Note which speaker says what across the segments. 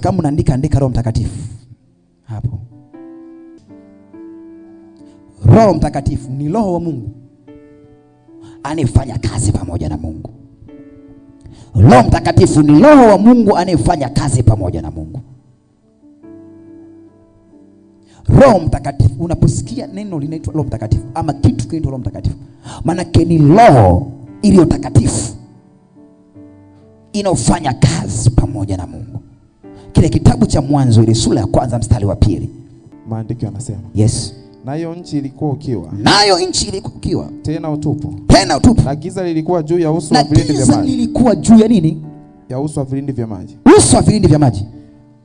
Speaker 1: Kama unaandika, andika Roho Mtakatifu hapo. Roho Mtakatifu ni Roho wa Mungu anayefanya kazi pamoja na Mungu. Roho Mtakatifu ni Roho wa Mungu anayefanya kazi pamoja na Mungu. Roho Mtakatifu, unaposikia neno linaitwa Roho Mtakatifu ama kitu kinaitwa Roho Mtakatifu, maana ni roho iliyo takatifu inafanya kazi pamoja na Mungu. Kile kitabu cha Mwanzo ile sura ya 1 mstari wa 2.
Speaker 2: Maandiko yanasema,
Speaker 1: yes,
Speaker 2: nayo nchi ilikuwa ukiwa.
Speaker 1: Nayo nchi ilikuwa ukiwa.
Speaker 2: Tena utupu.
Speaker 1: Tena utupu.
Speaker 2: Na giza lilikuwa juu ya uso wa vilindi vya maji.
Speaker 1: Na giza lilikuwa juu ya nini?
Speaker 2: Ya uso wa vilindi vya maji.
Speaker 1: Uso wa vilindi vya maji.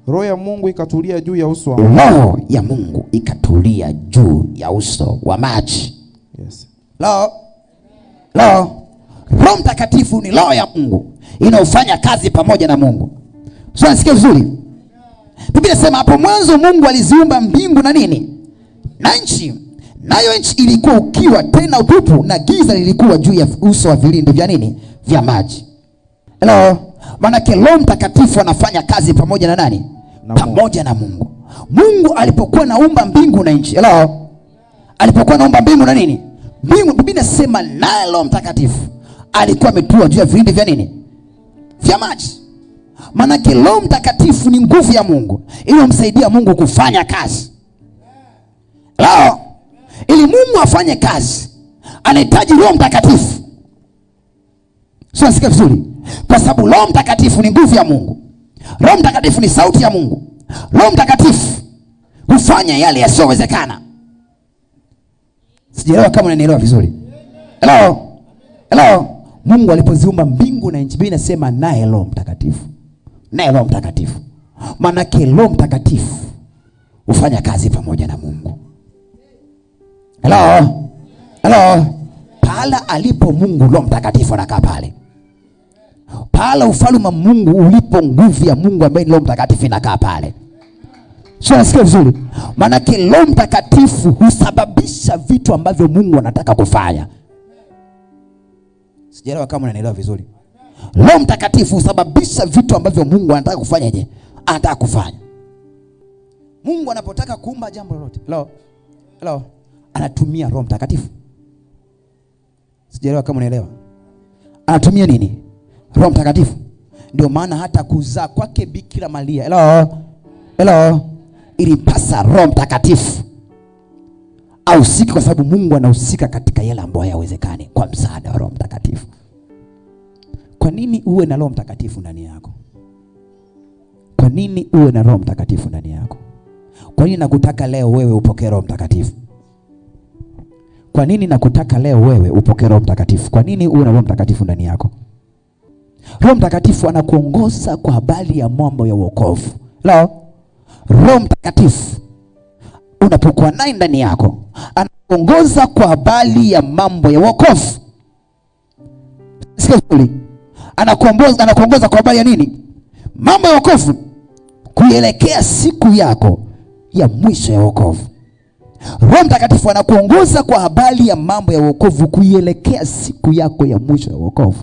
Speaker 2: Roho ya Mungu ikatulia juu ya uso wa
Speaker 1: maji. Roho ya Mungu ikatulia juu ya uso wa maji.
Speaker 2: Yes.
Speaker 1: Roho Mtakatifu ni roho ya Mungu inayofanya kazi pamoja na Mungu. Sio, nasikia vizuri? Biblia inasema hapo mwanzo Mungu aliziumba mbingu na nini? Na nchi. Nayo nchi ilikuwa ukiwa, tena utupu, na giza lilikuwa juu ya uso wa vilindi vya nini? Vya maji. Hello. Maana Roho Mtakatifu anafanya kazi pamoja na nani? Pamoja na Mungu. Mungu alipokuwa naumba mbingu na nchi. Hello. Alipokuwa naumba mbingu na nini? Mbingu, Biblia inasema naye Roho Mtakatifu alikuwa ametua juu ya vilindi vya nini? Vya maji. Maana Roho Mtakatifu ni nguvu ya Mungu inayomsaidia Mungu kufanya kazi. Hello. Ili Mungu afanye kazi anahitaji Roho Mtakatifu. Sio, nasikia vizuri? Kwa sababu Roho Mtakatifu ni nguvu ya Mungu. Roho Mtakatifu ni sauti ya Mungu. Roho Mtakatifu hufanya yale yasiyowezekana. Sijaelewa kama unanielewa vizuri. Hello. Mungu alipoziumba mbingu na nchi, Biblia inasema naye Roho Mtakatifu. Naye Roho Mtakatifu. Maana Roho Mtakatifu hufanya kazi pamoja na Mungu. Hello. Pala alipo Mungu, Roho Mtakatifu anakaa pale. Pala ufalme wa Mungu ulipo, nguvu ya Mungu ambaye ni Roho Mtakatifu inakaa pale. Sio, nasikia vizuri? Maana Roho Mtakatifu husababisha vitu ambavyo Mungu anataka kufanya. Sijaelewa kama unanielewa vizuri. Roho Mtakatifu husababisha vitu ambavyo Mungu anataka kufanya. Je, anataka kufanya. Mungu anapotaka kuumba jambo lolote, hello, anatumia Roho Mtakatifu. Sijaelewa kama unaelewa. Anatumia nini? Roho Mtakatifu. Ndio maana hata kuzaa kwake Bikira Maria, hello, ilipasa Roho Mtakatifu ahusike, kwa sababu Mungu anahusika katika yale ambayo hayawezekani kwa msaada wa Roho Mtakatifu. Kwa nini uwe na Roho Mtakatifu ndani yako? Kwa nini uwe na Roho Mtakatifu ndani yako? Kwa nini nakutaka leo wewe upokee Roho Mtakatifu? Kwa nini nakutaka leo wewe upokee Roho Mtakatifu? Kwa nini uwe na Roho Mtakatifu ndani yako? Roho Mtakatifu anakuongoza kwa habari ya mambo ya wokovu. Roho Mtakatifu unapokuwa naye ndani yako, anakuongoza kwa habari ya mambo ya wokovu. Sikia vizuri. Anakuongoza kwa habari ya nini? Mambo ya wokovu, kuelekea siku yako ya mwisho ya wokovu. Roho Mtakatifu anakuongoza kwa habari ya mambo ya wokovu, kuelekea siku yako ya mwisho ya wokovu.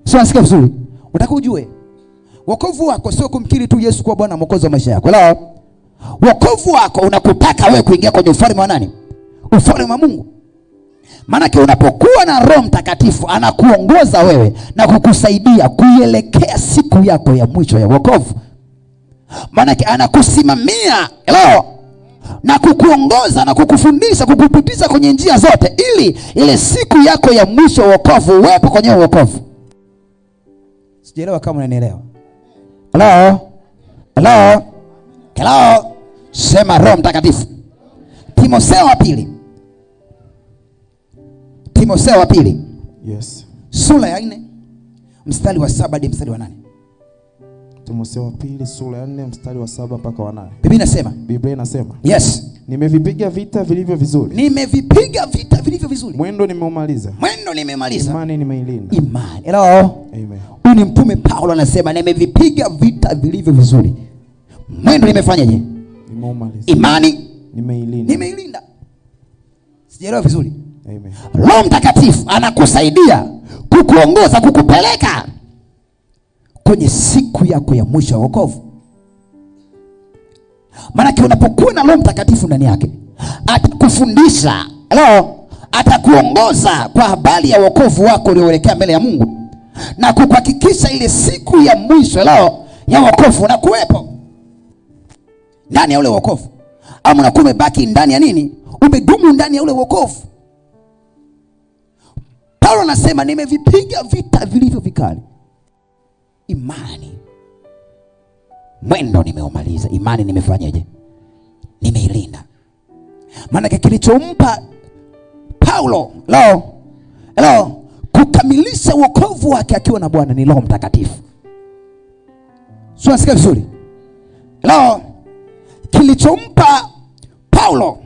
Speaker 1: Sio, nasikia vizuri? Unataka ujue wokovu wako sio kumkiri tu Yesu kuwa Bwana Mwokozi wa maisha yako. Wokovu wako unakutaka wewe kuingia kwenye ufalme wa nani? Ufalme wa Mungu. Maana unapokuwa na Roho Mtakatifu anakuongoza wewe na kukusaidia kuielekea siku yako ya mwisho ya wokovu. Maana anakusimamia na kukuongoza na kukufundisha, kukupitisha kwenye njia zote, ili ile siku yako ya mwisho wa wokovu uwepo kwenye wokovu. Sijaelewa kama unanielewa. Hello. Sema Roho Mtakatifu. Timotheo wa pili.
Speaker 2: Yes.
Speaker 1: Sura ya 4 mstari wa 7 hadi mstari wa 8.
Speaker 2: Timotheo wa pili sura ya 4 mstari wa 7 mpaka wa 8.
Speaker 1: Biblia inasema.
Speaker 2: Yes. Nimevipiga vita vilivyo vizuri.
Speaker 1: Mwendo
Speaker 2: nimeumaliza. Imani nimeilinda.
Speaker 1: Hello.
Speaker 2: Amen.
Speaker 1: Huyu ni Mtume Paulo anasema nimevipiga vita vilivyo vizuri. Mwendo nimefanyaje?
Speaker 2: Nimeumaliza.
Speaker 1: Imani nimeilinda. Sijaelewa vizuri.
Speaker 2: Amen.
Speaker 1: Roho Mtakatifu anakusaidia kukuongoza, kukupeleka kwenye siku yako ya mwisho ya wokovu. Maanake unapokuwa na Roho Mtakatifu ndani yake, atakufundisha, atakuongoza kwa habari ya wokovu wako ulioelekea mbele ya Mungu, na kukuhakikisha ile siku ya mwisho ya wokovu na kuwepo ndani ya ule wokovu. Ama unakuwa umebaki ndani ya nini? Umedumu ndani ya ule wokovu. Paulo anasema nimevipiga vita vilivyo vikali, imani mwendo nimeumaliza. Imani nimefanyaje? Nimeilinda. Maana kilichompa Paulo kukamilisha wokovu wake akiwa na Bwana ni Roho Mtakatifu. Sio, nasikia vizuri? Kilichompa Paulo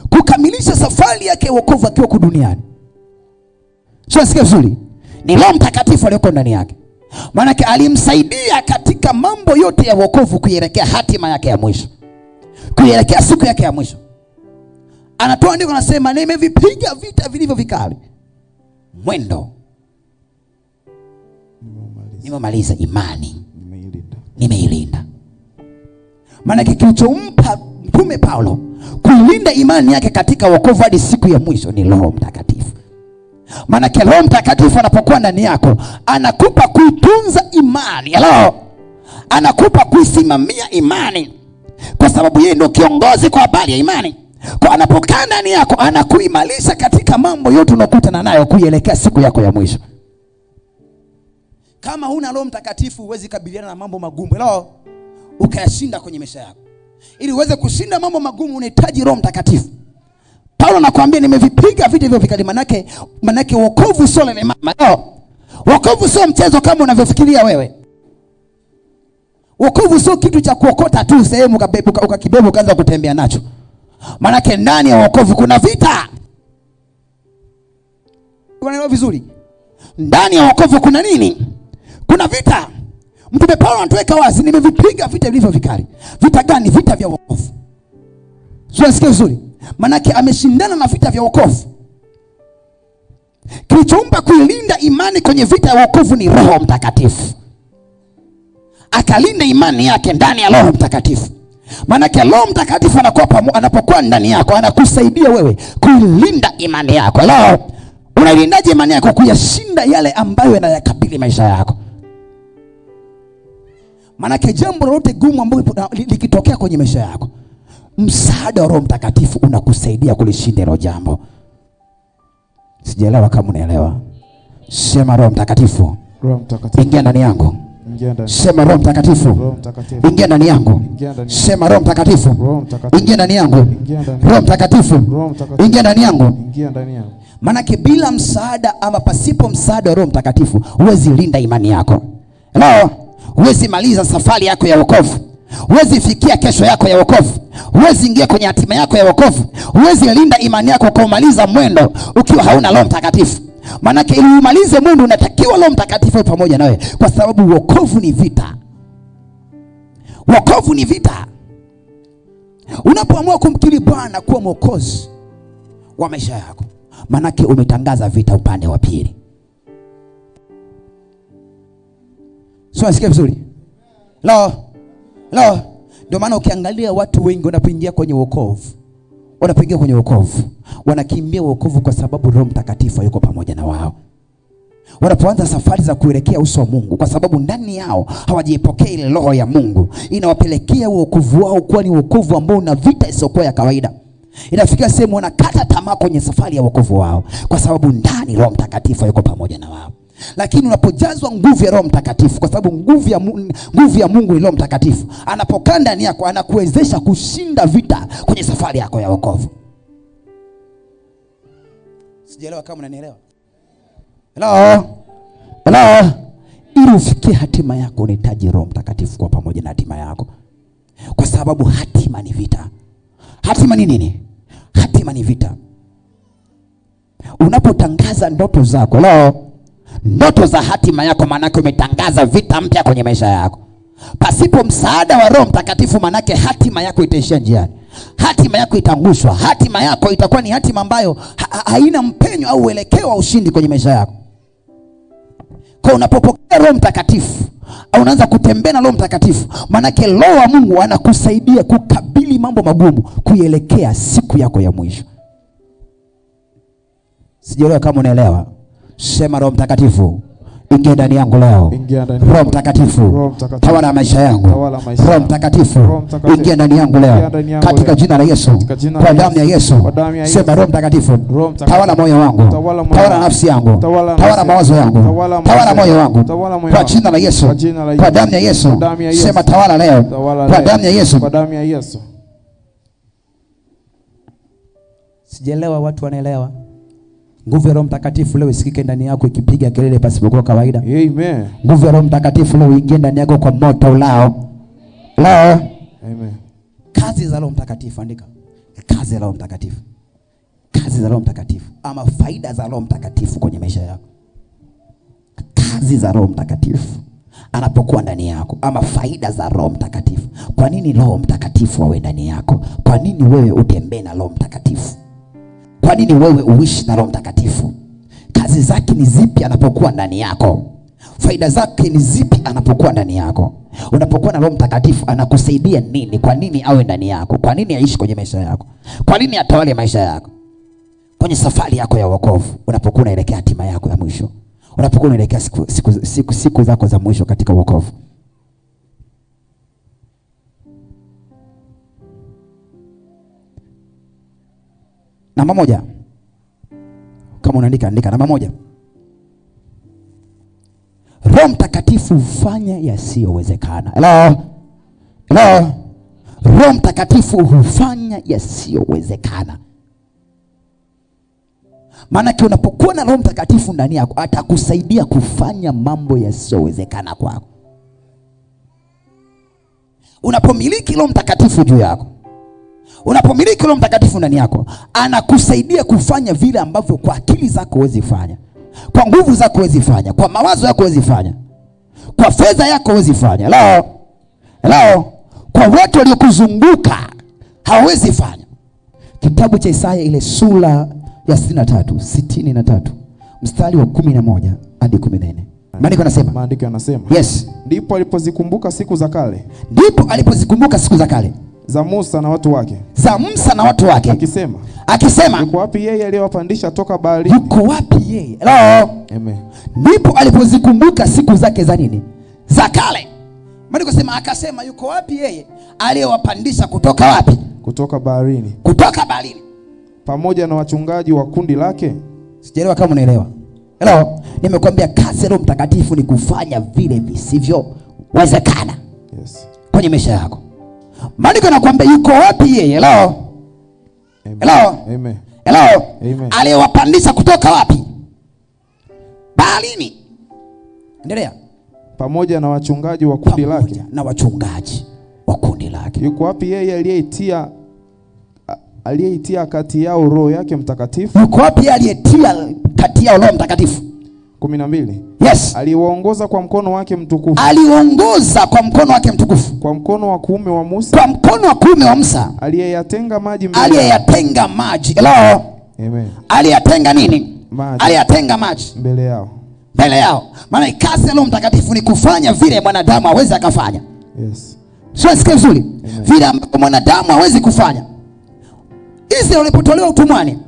Speaker 1: kukamilisha safari yake ya wokovu akiwa huko duniani, sio, nasikia vizuri, ni Roho Mtakatifu aliyoko ndani yake. Maana alimsaidia katika mambo yote ya wokovu kuelekea hatima yake ya mwisho, kuelekea siku yake ya mwisho. Anatoa andiko anasema nimevipiga vita vilivyo vikali, mwendo nimemaliza, imani nimeilinda. Maana kilichompa mtume Paulo kuilinda imani yake katika wokovu hadi siku ya mwisho ni Roho Mtakatifu. Maana Roho Mtakatifu anapokuwa ndani yako, anakupa kuitunza imani, anakupa kuisimamia imani, kwa sababu yeye ndio kiongozi kwa habari ya imani. Kwa anapokaa ndani yako, anakuimarisha katika mambo yote unakutana nayo kuielekea siku yako ya mwisho. Kama huna Roho Mtakatifu huwezi kabiliana na mambo magumu ukayashinda kwenye maisha yako. Ili uweze kushinda mambo magumu unahitaji Roho Mtakatifu. Paulo anakuambia nimevipiga vita hivyo vikali. Manake wokovu sio lele mama. Wokovu sio mchezo kama unavyofikiria wewe. Wokovu sio kitu cha kuokota tu sehemu ukakibeba ukaanza kutembea nacho. Manake ndani ya wokovu kuna vita. Unaelewa vizuri? Ndani ya wokovu kuna nini? Kuna vita. Mtume Paulo anatuweka wazi, nimevipiga vita vilivyo vikali. Vita gani? Vita vya wokovu. Sio, nasikia vizuri? Manake ameshindana na vita vya wokovu. Kilichompa kuilinda imani kwenye vita ya wokovu ni Roho Mtakatifu. Akalinda imani yake ndani ya Roho Mtakatifu. Manake Roho Mtakatifu anapokuwa ndani yako, anakusaidia wewe kuilinda imani yako. Unailindaje imani yako? Kuyashinda yale ambayo yanayakabili maisha yako. Manake jambo lolote gumu ambalo likitokea kwenye maisha yako, msaada wa Roho Mtakatifu unakusaidia kulishinda hilo jambo. Sijaelewa kama unaelewa. Sema Roho Mtakatifu, ingia ndani yangu. Sema Roho Mtakatifu, ingia ndani yangu. Sema Roho Mtakatifu, ingia ndani yangu. Roho Mtakatifu, ingia ndani yangu. Manake bila msaada ama pasipo msaada wa Roho Mtakatifu huwezi linda imani yako. Huwezi maliza safari yako ya wokovu. Huwezi fikia kesho yako ya wokovu. Huwezi ingia kwenye hatima yako ya wokovu. Huwezi linda imani yako kwa kumaliza mwendo ukiwa hauna Roho Mtakatifu. Manake ili umalize mwendo unatakiwa Roho Mtakatifu pamoja nawe, kwa sababu wokovu ni vita. Wokovu ni vita. Unapoamua kumkiri Bwana kuwa mwokozi wa maisha yako, manake umetangaza vita upande wa pili. Sio, nasikia vizuri? Ndio maana ukiangalia watu wengi wanapoingia kwenye wokovu, wanakimbia wokovu kwa sababu Roho Mtakatifu yuko pamoja na wao. Wanapoanza safari za kuelekea uso wa Mungu, kwa sababu ndani yao hawajipokea ile Roho ya Mungu, inawapelekea wokovu wao kuwa ni wokovu ambao una vita isiyokuwa ya kawaida. Inafikia sehemu wanakata tamaa kwenye safari ya wokovu wao, kwa sababu ndani Roho Mtakatifu yuko pamoja na wao. Lakini unapojazwa nguvu ya Roho Mtakatifu, kwa sababu nguvu ya Mungu ni Roho Mtakatifu, anapokaa ndani yako anakuwezesha kushinda vita kwenye safari yako ya wokovu. Sijaelewa kama unanielewa. Ili ufikie hatima yako unahitaji Roho Mtakatifu kwa pamoja na hatima yako, kwa sababu hatima ni vita. Hatima ni nini? Hatima ni vita. Unapotangaza ndoto zako, ndoto za hatima yako, manake umetangaza vita mpya kwenye maisha yako. Pasipo msaada wa Roho Mtakatifu, manake hatima yako itaishia njiani. Hatima yako itangushwa. Hatima yako itakuwa ni hatima ambayo haina mpenyo au uelekeo wa ushindi kwenye maisha yako. Kwa unapopokea Roho Mtakatifu, au unaanza kutembea na Roho Mtakatifu, manake Roho wa Mungu anakusaidia kukabili mambo magumu, kuielekea siku yako ya mwisho. Sijaelewa kama unaelewa. Sema Roho Mtakatifu, ingia ndani yangu leo. Roho Mtakatifu, tawala maisha yangu. Roho Mtakatifu, ingia ndani yangu leo katika jina la Yesu, kwa damu ya Yesu. Sema Roho Mtakatifu, tawala moyo wangu, tawala nafsi yangu, tawala mawazo yangu, tawala moyo wangu, kwa jina la Yesu, kwa damu ya Yesu. Sema tawala leo kwa damu ya Yesu. Sijaelewa, watu wanaelewa? Nguvu ya Roho Mtakatifu leo isikike ndani yako ikipiga kelele pasipokuwa kawaida.
Speaker 2: Amen.
Speaker 1: Nguvu ya Roho Mtakatifu leo ingie ndani yako kwa moto ulao. Leo.
Speaker 2: Amen.
Speaker 1: Kazi za Roho Mtakatifu, andika. Kazi za Roho Mtakatifu. Kazi za Roho Mtakatifu ama faida za Roho Mtakatifu kwenye maisha yako. Kazi za Roho Mtakatifu anapokuwa ndani yako ama faida za Roho Mtakatifu. Kwa nini Roho Mtakatifu awe ndani yako? Kwa nini wewe utembee na Roho Mtakatifu? Kwa nini wewe uishi na Roho Mtakatifu? Kazi zake ni zipi anapokuwa ndani yako? Faida zake ni zipi anapokuwa ndani yako? Unapokuwa na Roho Mtakatifu anakusaidia nini? Kwa nini awe ndani yako? Kwa nini aishi kwenye maisha yako? Kwa nini atawale maisha yako? Kwenye safari yako ya wokovu, unapokuwa unaelekea hatima yako ya mwisho. Unapokuwa unaelekea siku zako za mwisho katika wokovu. Namba moja. Kama unaandika, andika namba moja. Roho Mtakatifu hufanya yasiyowezekana. Hello. Roho Mtakatifu hufanya yasiyowezekana. Maana unapokuwa na Roho Mtakatifu ndani yako atakusaidia kufanya mambo yasiyowezekana kwako. Unapomiliki Roho Mtakatifu juu yako, unapomiliki Roho Mtakatifu ndani yako, anakusaidia kufanya vile ambavyo kwa akili zako huwezi fanya, kwa nguvu zako huwezi fanya, kwa mawazo yako huwezi fanya, kwa fedha yako huwezi fanya. Hello. Kwa watu waliokuzunguka hawezi fanya. Kitabu cha Isaya ile sura ya 63 mstari wa 11 hadi 14. Maandiko yanasema. Yes.
Speaker 2: Ndipo alipozikumbuka siku za kale. Za Musa na watu wake. Akisema. Yuko wapi yeye aliyewapandisha toka baharini?
Speaker 1: Yuko wapi yeye? Hello.
Speaker 2: Amen.
Speaker 1: Ndipo alipozikumbuka siku zake za nini? Za kale. Maandiko yanasema akasema yuko wapi yeye aliyewapandisha kutoka wapi?
Speaker 2: Kutoka baharini.
Speaker 1: Pamoja
Speaker 2: na wachungaji wa kundi lake.
Speaker 1: Sijaelewa kama unaelewa. Hello. Nimekwambia kazi ya Roho Mtakatifu ni kufanya vile visivyowezekana.
Speaker 2: Yes.
Speaker 1: Kwenye maisha yako. Maandiko yanakuambia yuko wapi yeye? Hello.
Speaker 2: Amen.
Speaker 1: Hello.
Speaker 2: Amen.
Speaker 1: Aliyewapandisha kutoka wapi? Baharini. Endelea.
Speaker 2: Pamoja na wachungaji wa kundi lake. Yuko wapi yeye aliyeitia kati yao Roho yake Mtakatifu?
Speaker 1: Yuko wapi aliyetia kati yao Roho Mtakatifu?
Speaker 2: 12.
Speaker 1: Yes.
Speaker 2: Aliwaongoza kwa mkono wake mtukufu. Kwa mkono wa kuume wa Musa. Aliyeyatenga maji.
Speaker 1: Hello.
Speaker 2: Amen.
Speaker 1: Aliyatenga nini?
Speaker 2: Maji.
Speaker 1: Aliyatenga maji
Speaker 2: mbele yao.
Speaker 1: Maana kazi ya Roho Mtakatifu ni kufanya vile mwanadamu hawezi akafanya.
Speaker 2: Yes.
Speaker 1: Sio sikia vizuri. Vile ambavyo mwanadamu hawezi kufanya. Israeli walipotolewa utumwani,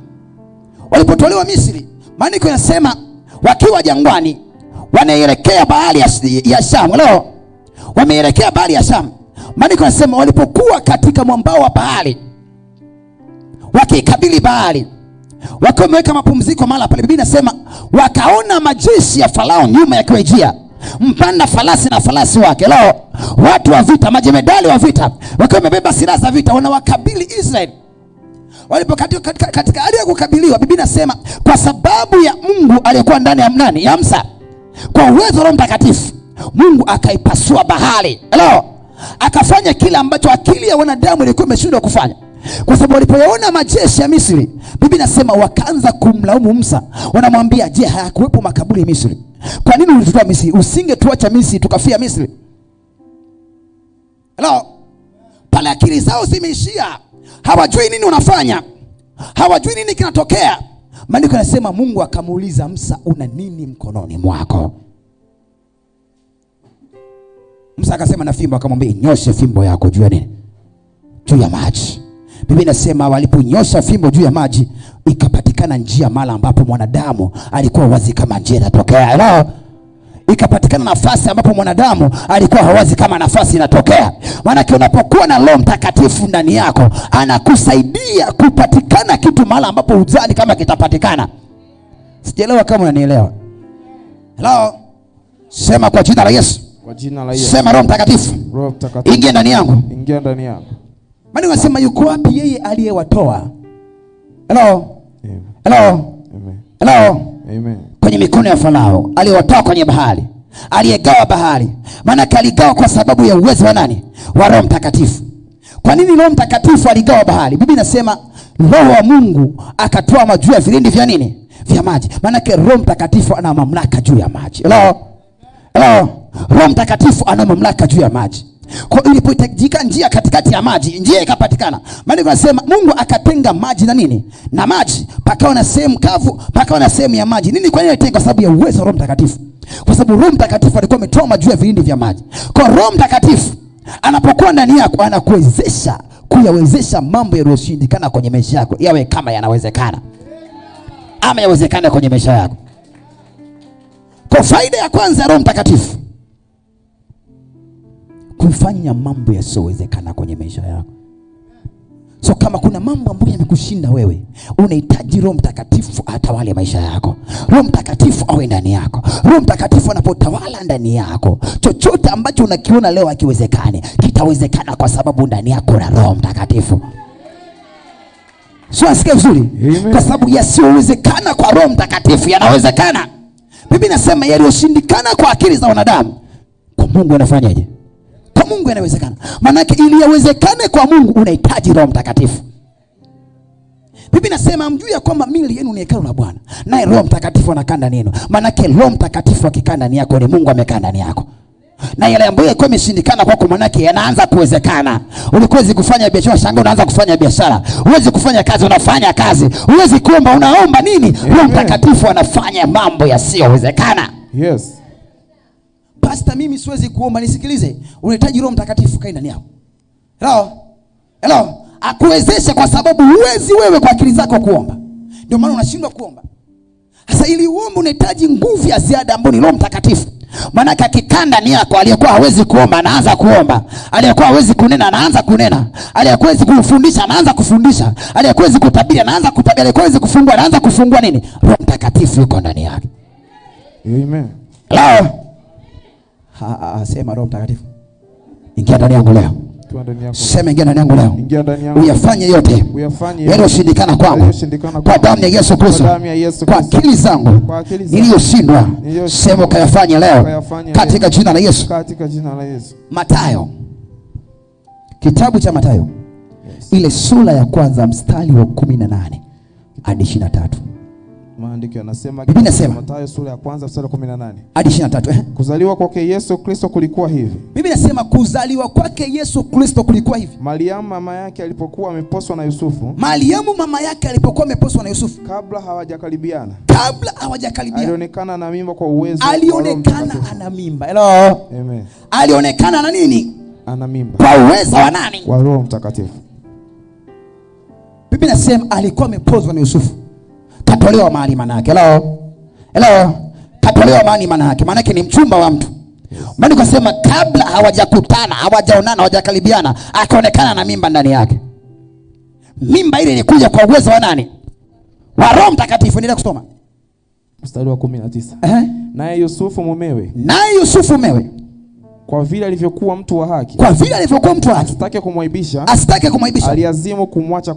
Speaker 1: walipotolewa Misri, maandiko yanasema wakiwa jangwani wanaelekea bahari ya Shamu. Leo wameelekea bahari ya Shamu. Maandiko yanasema walipokuwa katika mwambao wa bahari, wakikabili bahari, wakiwa wameweka mapumziko mahali pale, Biblia inasema wakaona majeshi ya Farao nyuma yakiwajia, mpanda farasi na farasi wake. Leo watu wa vita, majemedali wa vita, wakiwa wamebeba silaha za vita, wanawakabili Israeli. Walipo katika hali ya kukabiliwa, Biblia inasema kwa sababu ya Mungu aliyekuwa ndani ya mnani ya Musa, kwa uwezo wa Roho Mtakatifu, Mungu akaipasua bahari. Hello. Akafanya kile ambacho akili ya wanadamu ilikuwa imeshindwa kufanya. Kwa sababu walipoyaona majeshi ya Misri, Biblia inasema wakaanza kumlaumu Musa. Wanamwambia, je, hayakuwepo makaburi Misri? Kwa nini ulitutoa Misri? Usingetuacha Misri tukafia Misri. Hello. Pale akili zao zimeishia. Hawajui nini unafanya. Hawajui nini kinatokea. Maandiko yanasema Mungu akamuuliza Musa, una nini mkononi mwako? Musa akasema na fimbo, akamwambia nyoshe fimbo yako juu ya nini? Juu ya maji. Biblia inasema waliponyosha fimbo juu ya maji, ikapatikana njia mahali ambapo mwanadamu alikuwa wazi kama njia inatokea. Hello? Ikapatikana nafasi ambapo mwanadamu alikuwa hawazi kama nafasi inatokea. Maana unapokuwa na Roho Mtakatifu ndani yako, anakusaidia kupatikana kitu mahali ambapo huzani kama kitapatikana. Sijaelewa kama unanielewa. Hello? Sema kwa jina la Yesu.
Speaker 2: Kwa jina la Yesu.
Speaker 1: Sema Roho Mtakatifu.
Speaker 2: Roho Mtakatifu.
Speaker 1: Ingia ndani yangu.
Speaker 2: Ingia ndani yangu.
Speaker 1: Maana unasema yuko wapi yeye aliyewatoa? Hello?
Speaker 2: Amen.
Speaker 1: Hello?
Speaker 2: Amen.
Speaker 1: Hello?
Speaker 2: Amen.
Speaker 1: Kwenye mikono ya Farao, aliyewatoa kwenye bahari, aliyegawa bahari. Maana aligawa kwa sababu ya uwezo wa nani? Wa Roho Mtakatifu. Kwa nini Roho Mtakatifu aligawa bahari? Biblia inasema Roho wa Mungu akatoa majuu ya vilindi vya nini? Vya maji. Maana Roho Mtakatifu ana mamlaka juu ya maji. Hello? Hello? Roho Mtakatifu ana mamlaka juu ya maji. Kwa ilipohitajika njia katikati ya maji, njia ikapatikana. Maana tunasema Mungu akatenga maji na nini? Na maji. Pakawa na sehemu kavu, pakawa na sehemu ya maji. Nini kwa nini alitenga? Kwa sababu ya uwezo wa Roho Mtakatifu. Kwa sababu Roho Mtakatifu alikuwa ametoa majuu ya vilindi vya maji. Kwa Roho Mtakatifu anapokuwa ndani yako, anakuwezesha kuyawezesha mambo yaliyoshindikana kwenye maisha yako yawe kama yanawezekana. Ama yawezekana kwenye maisha yako. Kwa faida ya kwanza ya Roho Mtakatifu, kufanya mambo yasiyowezekana kwenye maisha yako. So kama kuna mambo ambayo yamekushinda wewe, unahitaji Roho Mtakatifu atawale maisha yako. Roho Mtakatifu awe ndani yako. Roho Mtakatifu anapotawala ndani yako, chochote ambacho unakiona leo hakiwezekani, kitawezekana kwa sababu ndani yako na Roho Mtakatifu. Sio, asikia vizuri? Kwa sababu yasiyowezekana kwa Roho Mtakatifu yanawezekana. Biblia inasema yaliyoshindikana kwa akili za wanadamu, kwa Mungu anafanyaje? Kwa Mungu yanawezekana. Maana ili yawezekane kwa Mungu unahitaji Roho Mtakatifu. Biblia inasema mjue ya kwamba miili yenu ni hekalu la Bwana, naye Roho Mtakatifu anakaa ndani yenu. Maana Roho Mtakatifu akikaa ndani yako ni Mungu amekaa ndani yako. Na yale ambayo yalikuwa yameshindikana kwako, maana yanaanza kuwezekana. Ulikuwa kufanya biashara, shanga unaanza kufanya biashara. Uwezi kufanya kazi, unafanya kazi. Uwezi kuomba, unaomba nini? Roho Mtakatifu anafanya mambo yasiyowezekana.
Speaker 2: Yes.
Speaker 1: Pastor, mimi siwezi kuomba. Nisikilize, unahitaji Roho Mtakatifu kae ndani yako. Hello? Hello? Akuwezeshe, kwa sababu huwezi wewe kwa akili zako kuomba. Ndio maana unashindwa kuomba. Sasa ili uombe unahitaji nguvu ya ziada ambayo ni Roho Mtakatifu. Maana akikaa ndani yako, aliyekuwa hawezi kuomba anaanza kuomba. Aliyekuwa hawezi kunena anaanza kunena. Aliyekuwa hawezi kufundisha anaanza kufundisha. Aliyekuwa hawezi kutabiri anaanza kutabiri. Aliyekuwa hawezi kufungua anaanza kufungua nini? Roho Mtakatifu yuko ndani yake.
Speaker 2: Amen.
Speaker 1: Hello? Sema Roho Mtakatifu, ingia ndani yangu leo. Sema ingia ndani yangu leo. Uyafanye yote yaliyoshindikana kwangu kwa damu ya Yesu Kristo. Kwa akili zangu niliyoshindwa, sema ukayafanye leo katika jina la Yesu. Mathayo, kitabu cha Mathayo, ile sura ya kwanza mstari wa 18 hadi 23.
Speaker 2: Maandiko yanasema,
Speaker 1: Biblia inasema
Speaker 2: Mathayo sura ya kwanza mstari wa 18
Speaker 1: hadi 23.
Speaker 2: Kuzaliwa kwake Yesu Kristo kulikuwa hivi.
Speaker 1: Biblia inasema kuzaliwa kwake Yesu Kristo kulikuwa hivi.
Speaker 2: Mariamu mama yake alipokuwa ameposwa na Yusufu.
Speaker 1: Mariamu mama yake alipokuwa ameposwa na Yusufu.
Speaker 2: Kabla hawajakaribiana.
Speaker 1: Alionekana
Speaker 2: na mimba kwa uwezo.
Speaker 1: Alionekana ana mimba. Hello.
Speaker 2: Amen.
Speaker 1: Alionekana na nini?
Speaker 2: Ana mimba.
Speaker 1: Kwa uwezo wa nani?
Speaker 2: Wa Roho Mtakatifu.
Speaker 1: Biblia inasema alikuwa amepozwa na Yusufu. Katolewa mahali manake. Hello. Hello. Katolewa mahali manake ni mchumba wa mtu. Maana kusema kabla hawajakutana, hawajaonana, hawajakaribiana, akaonekana na mimba ndani yake. Mimba ile ilikuja kwa uwezo wa nani? Wa Roho Mtakatifu. Endelea kusoma.
Speaker 2: Mstari wa 19. Naye Yusufu mumewe. Kwa vile alivyokuwa mtu wa haki. Asitake kumwaibisha. Aliazimu kumwacha.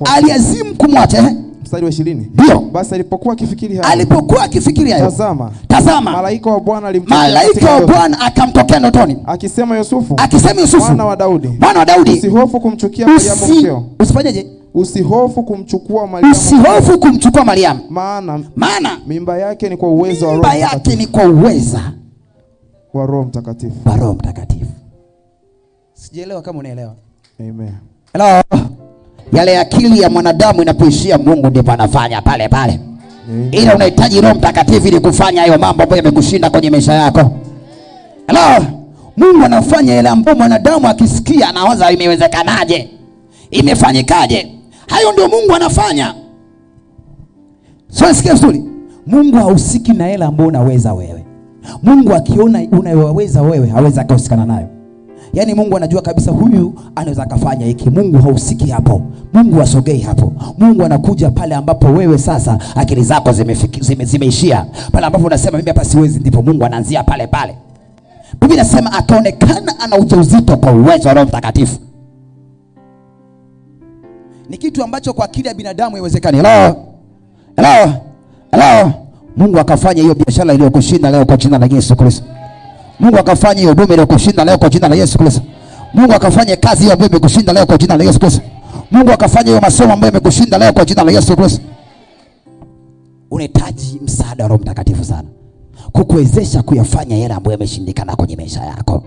Speaker 2: Mstari wa 20.
Speaker 1: Ndio.
Speaker 2: Basi alipokuwa akifikiri hayo.
Speaker 1: Tazama.
Speaker 2: Malaika wa Bwana
Speaker 1: akamtokea ndotoni.
Speaker 2: Akisema Yusufu.
Speaker 1: Mwana
Speaker 2: wa Daudi.
Speaker 1: Usihofu
Speaker 2: kumchukia Mariamu mkeo.
Speaker 1: Usifanyeje?
Speaker 2: Usihofu kumchukua
Speaker 1: Mariamu.
Speaker 2: Maana mimba yake ni kwa uwezo wa Roho Mtakatifu.
Speaker 1: Sijaelewa kama unaelewa.
Speaker 2: Amen.
Speaker 1: Hello. Yale akili ya mwanadamu inapoishia, Mungu ndipo anafanya pale. Ila unahitaji Roho Mtakatifu ili kufanya hayo mambo ambayo yamekushinda kwenye maisha yako. Hello. Mungu anafanya yale ambayo mwanadamu akisikia anawaza imewezekanaje? Imefanyikaje? Hayo ndio Mungu anafanya. Sio, sikia vizuri. Mungu hahusiki na yale ambayo unaweza wewe. Mungu akiona unayoweza wewe hawezi akahusikana nayo. Yaani Mungu anajua kabisa huyu anaweza kufanya hiki. Mungu hahusiki hapo. Mungu hasogei hapo. Mungu anakuja pale ambapo wewe sasa akili zako zimeishia. Pale ambapo unasema mimi hapa siwezi, ndipo Mungu anaanzia pale pale. Biblia inasema akaonekana ana ujauzito kwa uwezo wa Roho Mtakatifu. Ni kitu ambacho kwa akili ya binadamu haiwezekani. Hello. Mungu akafanya hiyo biashara iliyokushinda leo kwa jina la Yesu Kristo. Mungu akafanya hiyo huduma iliyokushinda leo kwa jina la Yesu Kristo. Mungu akafanya kazi hiyo ambayo imekushinda leo kwa jina la Yesu Kristo. Mungu akafanya hiyo masomo ambayo imekushinda leo kwa jina la Yesu Kristo. Unahitaji msaada wa Roho Mtakatifu sana kukuwezesha kuyafanya yale ambayo yameshindikana kwenye maisha yako.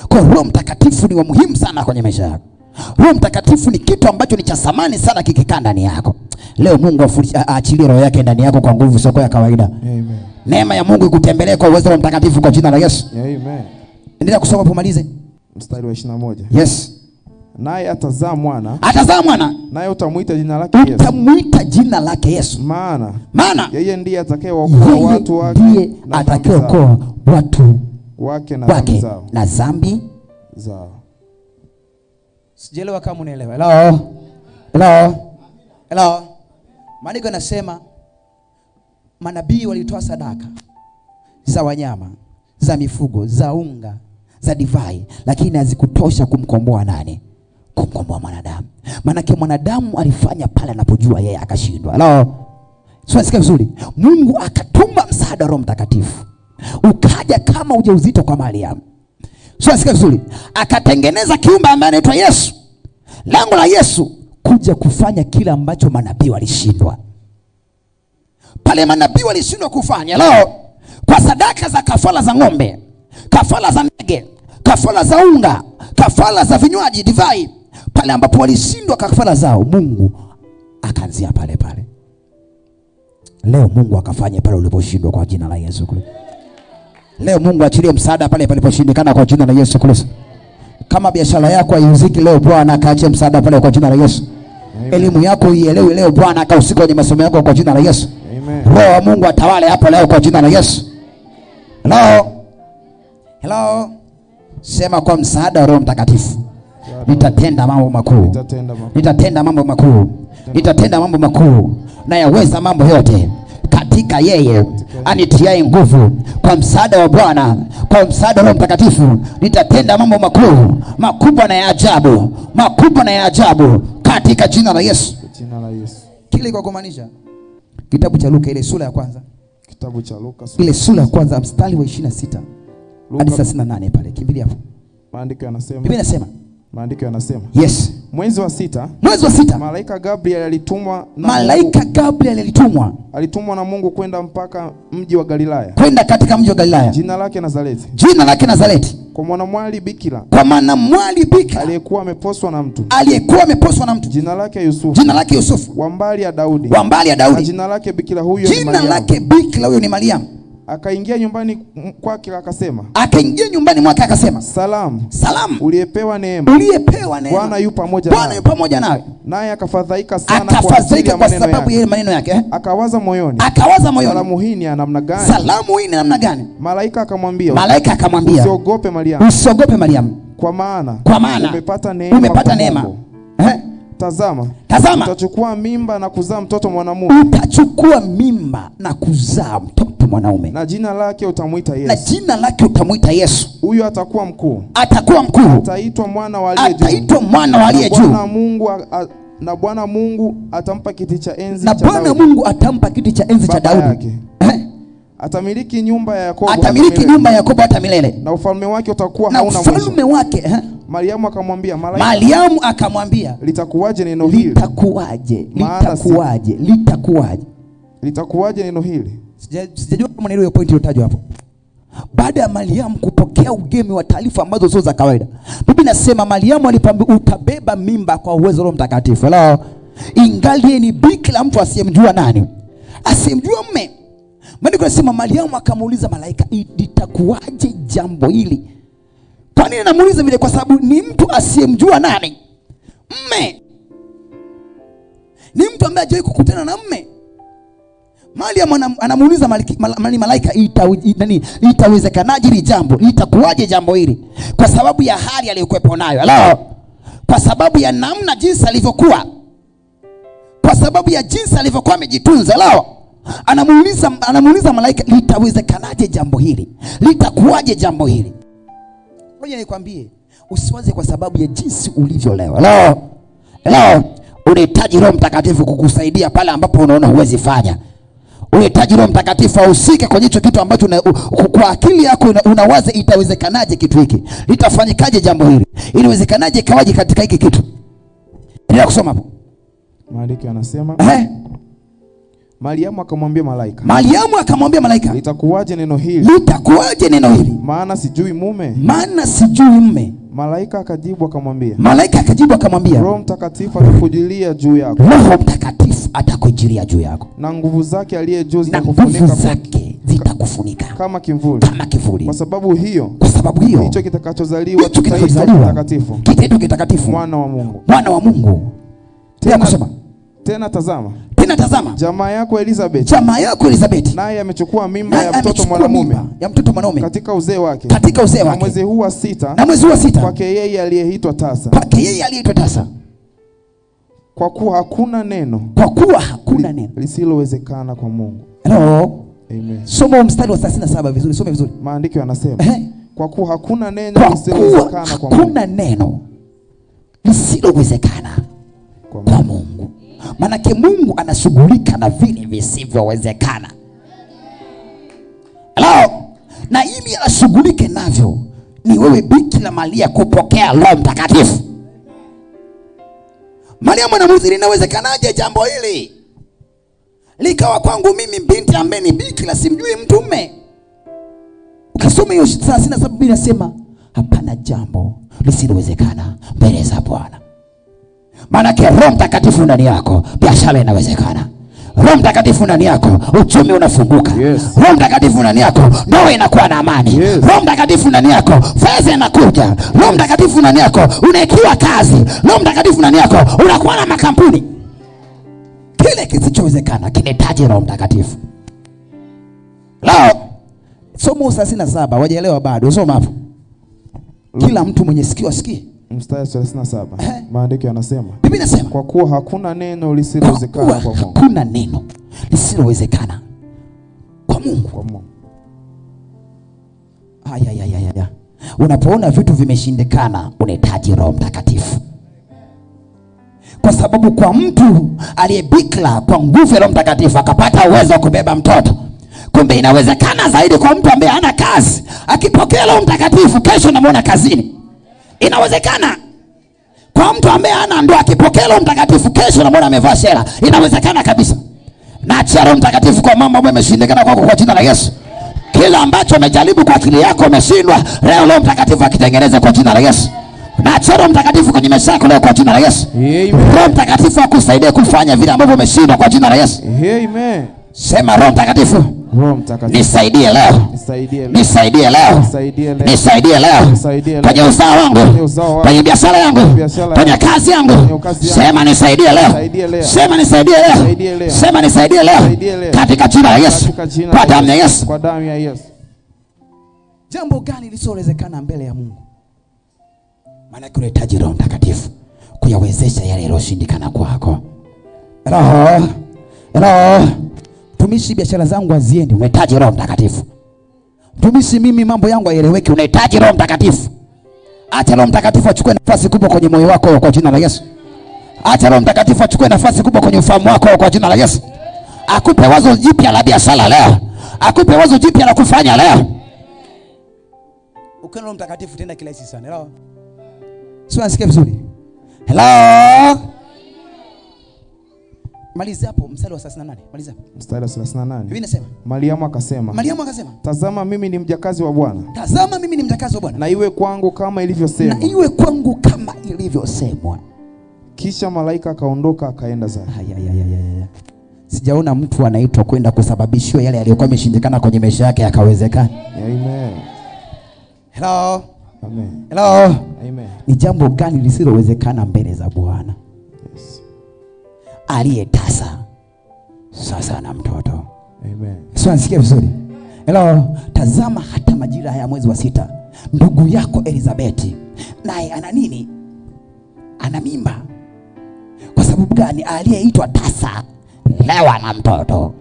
Speaker 1: Kwa Roho Mtakatifu ni wa muhimu sana kwenye maisha yako. Roho Mtakatifu ni kitu ambacho ni cha thamani sana kikikaa ndani yako. Leo Mungu aachilie roho yake ndani yako kwa nguvu sio ya kawaida. Amen. Neema ya Mungu ikutembelee kwa uwezo wa Mtakatifu kwa jina la Yesu.
Speaker 2: Amen.
Speaker 1: Endelea kusoma pomalize.
Speaker 2: Mstari wa 21.
Speaker 1: Yes.
Speaker 2: Naye atazaa mwana.
Speaker 1: Naye
Speaker 2: utamuita jina lake Yesu.
Speaker 1: Utamuita jina lake Yesu.
Speaker 2: Maana yeye ndiye atakayeokoa watu wake.
Speaker 1: Ndiye atakayeokoa watu
Speaker 2: wake
Speaker 1: na dhambi
Speaker 2: zao.
Speaker 1: Sijaelewa kama unaelewa. Hello. Maandiko yanasema manabii walitoa sadaka za wanyama, za mifugo, za unga, za divai, lakini hazikutosha kumkomboa nani? Kumkomboa mwanadamu. Maana mwanadamu alifanya pale anapojua yeye akashindwa. Hello. Sio, sikia vizuri. Mungu akatuma msaada wa Roho Mtakatifu. Ukaja kama ujauzito kwa Mariamu. Sio, sikia vizuri. Akatengeneza kiumbe ambaye anaitwa Yesu. Lengo la Yesu kuja kufanya kile ambacho manabii walishindwa. Pale manabii walishindwa kufanya. Leo kwa sadaka za kafara za ng'ombe, kafara za ndege, kafara za unga, kafara za vinywaji, divai, pale ambapo walishindwa kafara zao, Mungu akaanzia pale pale. Leo Mungu akafanya pale uliposhindwa kwa jina la Yesu Kristo. Leo Mungu achilie msaada pale paliposhindikana kwa jina la Yesu Kristo. Kama biashara yako haihuziki leo, Bwana akaache msaada pale kwa jina la Yesu. Amen. Elimu yako ielewe leo, Bwana akahusika kwenye masomo yako kwa jina la Yesu. Amen. Roho wa Mungu atawale hapo leo kwa jina la Yesu. Hello. Sema kwa msaada wa Roho Mtakatifu nitatenda mambo makuu. Nitatenda mambo makuu. Nitatenda mambo makuu. Na yaweza mambo yote katika yeye anitiaye nguvu. Kwa msaada wa Bwana, kwa msaada wa Roho Mtakatifu nitatenda mambo makuu, makubwa na ya ajabu, makubwa na ya ajabu katika jina la Yesu.
Speaker 2: Jina la Yesu.
Speaker 1: Kile kwa kumaanisha kitabu cha Luka ile sura ya kwanza.
Speaker 2: Kitabu cha Luka
Speaker 1: ile sura ya kwanza mstari wa 26 hadi 38 pale. Kimbilia hapo.
Speaker 2: Maandiko yanasema.
Speaker 1: Biblia inasema.
Speaker 2: Maandiko yanasema.
Speaker 1: Yes.
Speaker 2: Mwezi wa sita. Malaika Gabriel alitumwa na Mungu kwenda mpaka mji wa Galilaya.
Speaker 1: Kwenda katika mji wa Galilaya.
Speaker 2: Jina lake
Speaker 1: Nazareti.
Speaker 2: Kwa mwanamwali bikira. Aliyekuwa ameposwa na mtu.
Speaker 1: Jina lake Yusufu.
Speaker 2: Wa mbali ya Daudi.
Speaker 1: Na
Speaker 2: jina lake bikira huyo
Speaker 1: ni Mariamu.
Speaker 2: Akaingia nyumbani kwake akasema. Salamu. Uliyepewa neema. Bwana yu
Speaker 1: pamoja nawe.
Speaker 2: Naye akafadhaika sana
Speaker 1: kwa sababu ya maneno yake.
Speaker 2: Akawaza moyoni. Salamu hii ni namna gani? Malaika akamwambia.
Speaker 1: Usiogope Mariamu.
Speaker 2: Kwa maana
Speaker 1: umepata neema.
Speaker 2: Tazama. Utachukua mimba na kuzaa mtoto mwanaume. Na jina lake utamuita Yesu. Huyo atakuwa mkuu. Ataitwa mwana wa aliye juu. Na Bwana Mungu atampa kiti cha enzi cha Daudi. Atamiliki nyumba ya Yakobo hata milele. Na ufalme wake utakuwa hauna mwisho. Mariamu akamwambia. Litakuwaje neno hili? Litakuwaje neno hili?
Speaker 1: Sijajua kama neno hiyo point iliyotajwa hapo. Baada ya Mariamu kupokea ugemi wa taarifa ambazo sio za kawaida, Biblia inasema Mariamu alipoambiwa utabeba mimba kwa uwezo wa Roho Mtakatifu. Hello. Ingali ni bikira, mtu asiyemjua nani? Asiyemjua mume. Maana inasema Mariamu akamuuliza malaika, litakuwaje jambo hili? Kwa nini namuuliza vile? Kwa sababu ni mtu asiyemjua nani? Mme. Ni mtu ambaye hajawahi kukutana na mme. Mariam anamuuliza malaika, itawezekanaje hili jambo? Litakuwaje jambo hili? Kwa sababu ya hali aliyokuwepo nayo. Hello? Kwa sababu ya namna jinsi alivyokuwa. Kwa sababu ya jinsi alivyokuwa amejitunza. Hello? Anamuuliza malaika, litawezekanaje jambo hili? Litakuwaje jambo hili? Ngoja nikwambie, usiwaze kwa sababu ya jinsi ulivyo leo. Hello? Hello? Unahitaji Roho Mtakatifu kukusaidia pale ambapo unaona huwezi fanya. Unahitaji Roho Mtakatifu ahusike kwenye hicho kitu ambacho kwa akili yako unawaza itawezekanaje kitu hiki? Litafanyikaje jambo hili? Inawezekanaje kawaje katika hiki kitu? Endelea kusoma hapo.
Speaker 2: Maandiko yanasema, Mariamu akamwambia malaika, litakuwaje neno hili?
Speaker 1: Litakuwaje neno hili?
Speaker 2: Maana sijui mume. Malaika akajibu akamwambia, Roho Mtakatifu atakujilia juu yako.
Speaker 1: Roho Mtakatifu atakujilia juu yako.
Speaker 2: Na nguvu zake aliye juu
Speaker 1: zitakufunika
Speaker 2: kama kivuli. Kwa sababu hiyo hicho kitakachozaliwa kitaitwa kitakatifu, mwana wa Mungu. Tena tazama, jamaa yako Elizabeth naye amechukua mimba ya mtoto mwanamume katika uzee wake. Na mwezi huu wa sita kwake yeye aliyeitwa tasa. Kwa kuwa hakuna neno lisilowezekana kwa Mungu.
Speaker 1: Hello. Amen. Soma mstari wa 37 vizuri, some vizuri.
Speaker 2: Maandiko yanasema, kwa kuwa hakuna neno lisilowezekana kwa Mungu.
Speaker 1: Hakuna neno lisilowezekana kwa Mungu. Manake Mungu anashughulika na vile visivyowezekana. Hello? Na ili ashughulike navyo, ni wewe Bikira Maria kupokea Roho Mtakatifu. Mariamu anamuuliza, inawezekanaje jambo hili likawa kwangu mimi binti ambaye ni bikira, simjui mtume? Ukisoma hiyo 37 Biblia inasema hapana jambo lisilowezekana mbele za Bwana. Maana Roho Mtakatifu ndani yako, biashara inawezekana. Roho Mtakatifu ndani yako, uchumi unafunguka.
Speaker 2: Yes.
Speaker 1: Roho Mtakatifu ndani yako, ndoa inakuwa na amani.
Speaker 2: Yes.
Speaker 1: Roho Mtakatifu ndani yako, fedha inakuja. Roho Mtakatifu ndani yako, unaikiwa kazi. Roho Mtakatifu ndani yako, unakuwa na makampuni. Kile kisichowezekana kinahitaji Roho Mtakatifu. Leo somo 37, wajaelewa bado? Soma hapo. Kila mtu mwenye sikio asikie.
Speaker 2: Mstari 37. Maandiko yanasema,
Speaker 1: Biblia inasema,
Speaker 2: kwa kuwa hakuna neno lisilowezekana kwa Mungu.
Speaker 1: Hakuna neno lisilowezekana kwa Mungu. Aya. Unapoona vitu vimeshindikana, unahitaji Roho Mtakatifu. Kwa sababu kwa mtu aliyebikira kwa nguvu ya Roho Mtakatifu akapata uwezo wa kubeba mtoto. Kumbe inawezekana zaidi kwa mtu ambaye hana kazi, akipokea Roho Mtakatifu kesho namuona kazini. Inawezekana kwa mtu ambaye hana ndoa, akipokea Roho Mtakatifu kesho namuona amevaa shela. Inawezekana kabisa. Naacha Roho Mtakatifu kwa mambo ambayo yameshindikana kwako kwa jina la Yesu. Kila ambacho umejaribu kwa akili yako umeshindwa, leo Roho Mtakatifu akitengeneza kwa jina la Yesu. Naacha Roho Mtakatifu kwenye maisha yako leo kwa jina la Yesu. Roho Mtakatifu akusaidie kufanya vile ambavyo umeshindwa kwa jina la Yesu.
Speaker 2: Amen.
Speaker 1: Sema, Roho Mtakatifu, nisaidie leo. Nisaidie leo. Kwenye uzao wangu, kwenye biashara yangu, kwenye kazi yangu. Sema nisaidie leo. Sema nisaidie leo. Sema nisaidie leo. Katika jina la Yesu. Kwa damu ya Yesu. Jambo gani lisilowezekana mbele ya Mungu? Maana unahitaji Roho Mtakatifu kuyawezesha yale yaliyoshindikana kwako. Roho. Mtumishi, biashara zangu haziendi, unahitaji Roho Mtakatifu. Mtumishi, mimi mambo yangu hayaeleweki, unahitaji Roho Mtakatifu. Acha Roho Mtakatifu achukue nafasi kubwa kwenye moyo wako kwa jina la Yesu. Acha Roho Mtakatifu achukue nafasi kubwa kwenye ufahamu wako kwa jina la Yesu. Akupe wazo jipya la biashara leo. Akupe wazo jipya la kufanya leo. Ukiona Roho Mtakatifu tenda kila hisi sana. Hello. Sio, nasikia vizuri. Hello. Maliza hapo mstari wa 38. Maliza.
Speaker 2: Mstari wa 38.
Speaker 1: Biblia inasema,
Speaker 2: Mariamu akasema, tazama mimi ni mjakazi wa Bwana. Na iwe kwangu kama ilivyosemwa. Kisha malaika akaondoka akaenda zake.
Speaker 1: Sijaona mtu anaitwa kwenda kusababishiwa yale yaliyokuwa yameshindikana kwenye maisha yake yakawezekana.
Speaker 2: Amen.
Speaker 1: Hello.
Speaker 2: Amen.
Speaker 1: Hello.
Speaker 2: Amen.
Speaker 1: Ni jambo gani lisilowezekana mbele za Bwana?
Speaker 2: Yes.
Speaker 1: Aliyetasa sasa na mtoto.
Speaker 2: Amen.
Speaker 1: Sio, nisikie vizuri. Hello. Tazama hata majira ya mwezi wa 6, ndugu yako Elizabeth naye ana nini? Ana mimba. Kwa sababu gani? Aliyeitwa tasa leo ana mtoto.